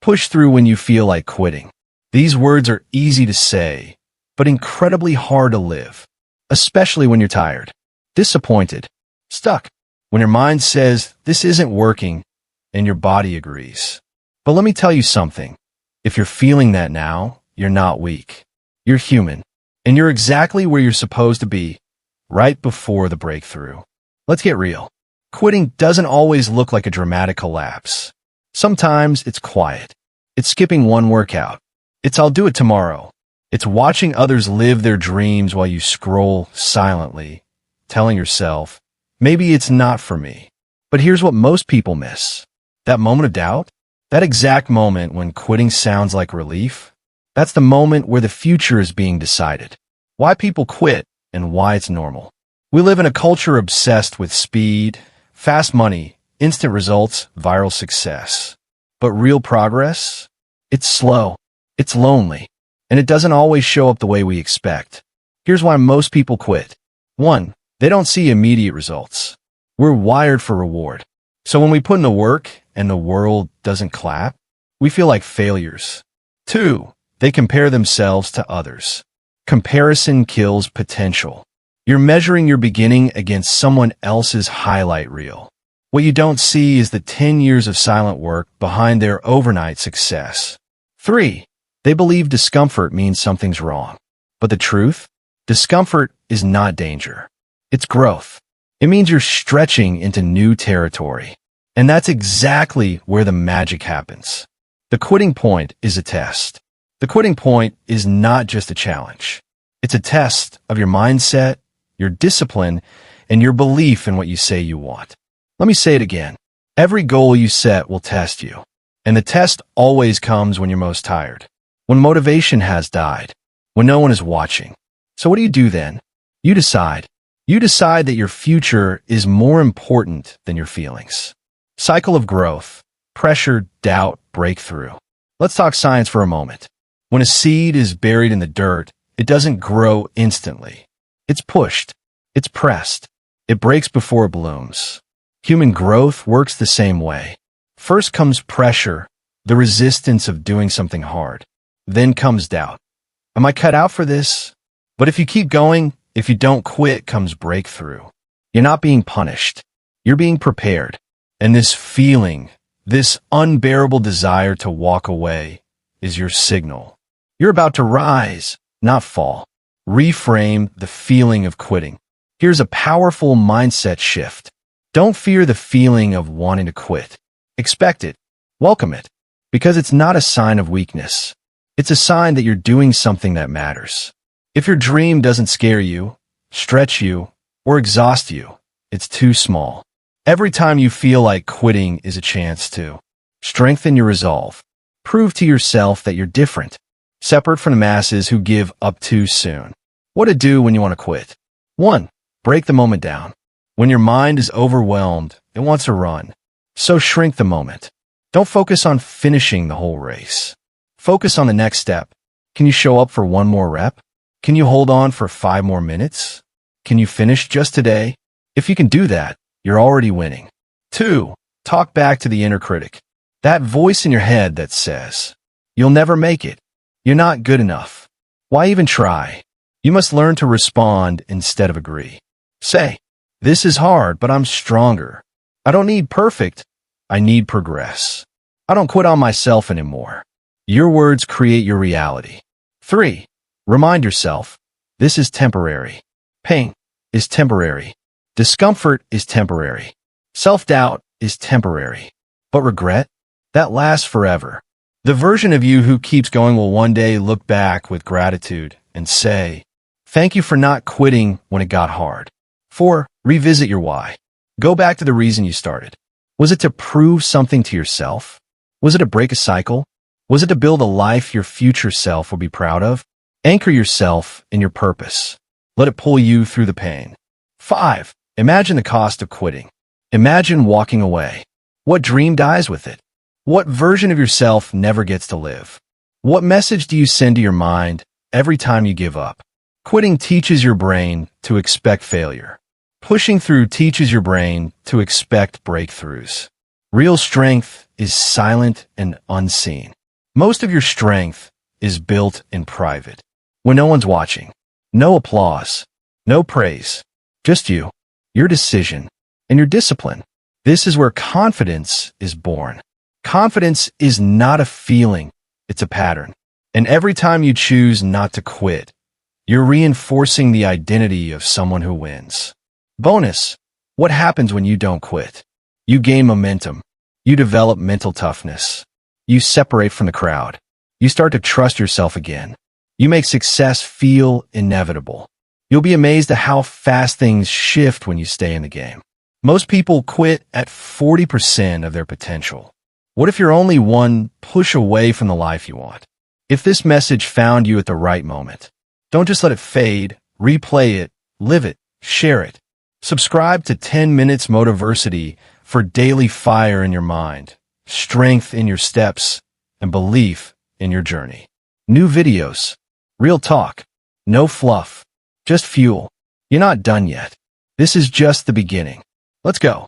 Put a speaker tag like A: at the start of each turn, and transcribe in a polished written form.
A: Push through when you feel like quitting. These words are easy to say, but incredibly hard to live, especially when you're tired, disappointed, stuck, when your mind says this isn't working and your body agrees. But let me tell you something. If you're feeling that now, you're not weak. You're human, and you're exactly where you're supposed to be, right before the breakthrough. Let's get real. Quitting doesn't always look like a dramatic collapse. Sometimes it's quiet. It's skipping one workout. It's I'll do it tomorrow. It's watching others live their dreams while you scroll silently, telling yourself, maybe it's not for me. But here's what most people miss. That moment of doubt, that exact moment when quitting sounds like relief, that's the moment where the future is being decided. Why people quit and why it's normal. We live in a culture obsessed with speed, fast money, instant results, viral success. But real progress? It's slow, it's lonely, and it doesn't always show up the way we expect. Here's why most people quit. 1. They don't see immediate results. We're wired for reward. So when we put in the work and the world doesn't clap, we feel like failures. 2. They compare themselves to others. Comparison kills potential. You're measuring your beginning against someone else's highlight reel. What you don't see is the 10 years of silent work behind their overnight success. 3. They believe discomfort means something's wrong. But the truth? Discomfort is not danger. It's growth. It means you're stretching into new territory. And that's exactly where the magic happens. The quitting point is a test. The quitting point is not just a challenge. It's a test of your mindset, your discipline, and your belief in what you say you want. Let me say it again. Every goal you set will test you. And the test always comes when you're most tired. When motivation has died. When no one is watching. So what do you do then? You decide. You decide that your future is more important than your feelings. Cycle of growth. Pressure, doubt, breakthrough. Let's talk science for a moment. When a seed is buried in the dirt, it doesn't grow instantly. It's pushed. It's pressed. It breaks before it blooms. Human growth works the same way. First comes pressure, the resistance of doing something hard. Then comes doubt. Am I cut out for this? But if you keep going, if you don't quit, comes breakthrough. You're not being punished. You're being prepared. And this feeling, this unbearable desire to walk away, is your signal. You're about to rise, not fall. Reframe the feeling of quitting. Here's a powerful mindset shift. Don't fear the feeling of wanting to quit. Expect it. Welcome it. Because it's not a sign of weakness. It's a sign that you're doing something that matters. If your dream doesn't scare you, stretch you, or exhaust you, it's too small. Every time you feel like quitting is a chance to strengthen your resolve. Prove to yourself that you're different. Separate from the masses who give up too soon. What to do when you want to quit. 1. Break the moment down. When your mind is overwhelmed, it wants to run. So shrink the moment. Don't focus on finishing the whole race. Focus on the next step. Can you show up for one more rep? Can you hold on for 5 more minutes? Can you finish just today? If you can do that, you're already winning. 2. Talk back to the inner critic. That voice in your head that says, you'll never make it. You're not good enough. Why even try? You must learn to respond instead of agree. Say, this is hard, but I'm stronger. I don't need perfect. I need progress. I don't quit on myself anymore. Your words create your reality. 3. Remind yourself, this is temporary. Pain is temporary. Discomfort is temporary. Self-doubt is temporary. But regret? That lasts forever. The version of you who keeps going will one day look back with gratitude and say, thank you for not quitting when it got hard. 4. Revisit your why. Go back to the reason you started. Was it to prove something to yourself? Was it to break a cycle? Was it to build a life your future self will be proud of? Anchor yourself in your purpose. Let it pull you through the pain. 5. Imagine the cost of quitting. Imagine walking away. What dream dies with it? What version of yourself never gets to live? What message do you send to your mind every time you give up? Quitting teaches your brain to expect failure. Pushing through teaches your brain to expect breakthroughs. Real strength is silent and unseen. Most of your strength is built in private. When no one's watching. No applause. No praise. Just you, your decision, and your discipline. This is where confidence is born. Confidence is not a feeling, it's a pattern. And every time you choose not to quit, you're reinforcing the identity of someone who wins. Bonus, what happens when you don't quit? You gain momentum. You develop mental toughness. You separate from the crowd. You start to trust yourself again. You make success feel inevitable. You'll be amazed at how fast things shift when you stay in the game. Most people quit at 40% of their potential. What if you're only one push away from the life you want? If this message found you at the right moment, don't just let it fade, replay it, live it, share it. Subscribe to 10 Minutes Motiversity for daily fire in your mind, strength in your steps, and belief in your journey. New videos, real talk, no fluff, just fuel. You're not done yet. This is just the beginning. Let's go.